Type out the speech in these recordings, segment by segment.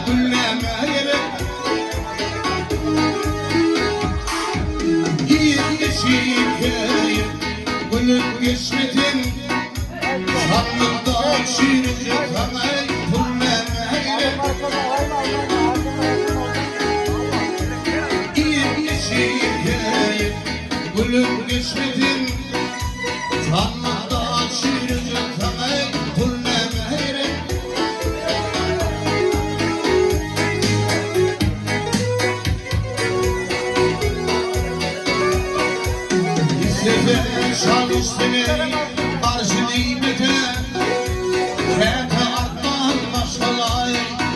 kulleme gerek. Yiyip geçip gelip gülüp geçmedin. Sandıkta çiğnecek kanay kulleme gerek. Yiyip geçip gelip gülüp geçmedin. Sandıkta çiğnecek kanay kulleme gerek. İstene şal istene arz-ı nimete. Kete atman başkalar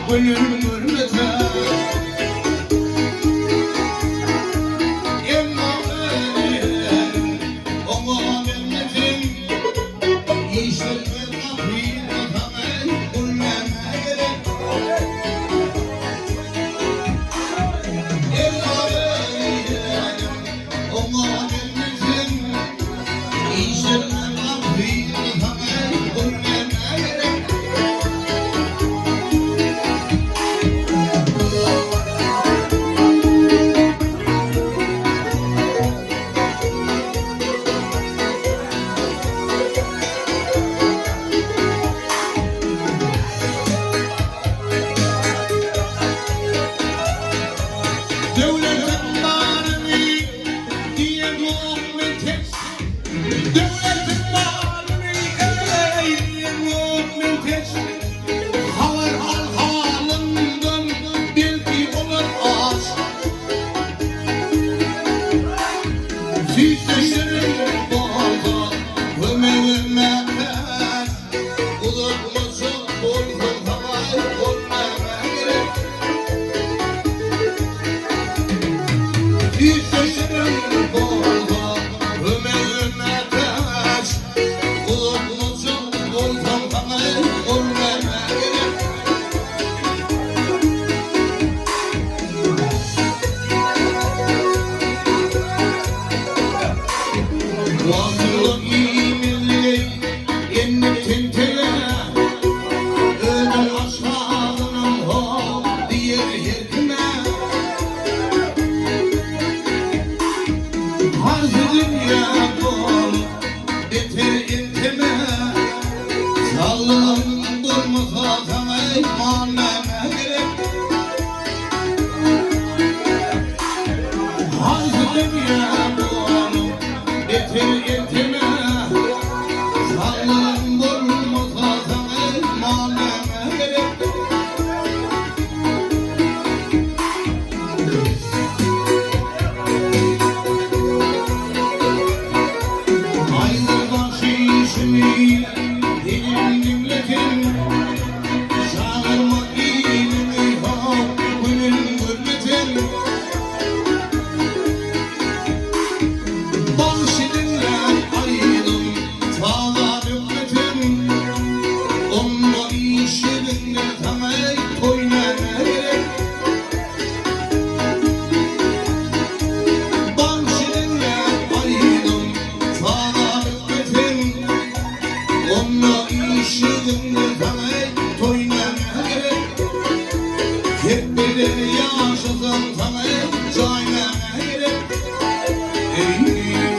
gönül hürmete. Emma öğrenim ona memletim. İşletme kapıyı atamay kulleme gerek. Emma öğrenim ona memletim. İşletme kapıyı atamay kulleme gerek. Devletin malını diye muhabbet et. Devletin malını diye muhabbet et. Havar al halından belki olur az. Sütleşirim bağda ömrüme ver. Ulakması olgun havay olmama gerek. Sütleşirim bağda ömrüme ver. Ulakması olgun havay olmama gerek. Varlık iyimirli yenip tentele. Ödül ashabının hol diğer yerine. Hazır dünya dolu beter intime. Sallım durmasa sana imanlama gerek. Hazır dünya dolu beter intime. Sallım durmasa sana imanlama gerek. Aynı başı işini benim nimletim. Çağırma ilimi hak gönül hürmetim. Bahşedinle aydım sağlar ümmetim. Onunla işinle temel oynama gerek. Bahşedinle aydım sağlar ümmetim. Onunla işinle temel oynama gerek. Hep biri yaşasın temel caynama gerek. Ey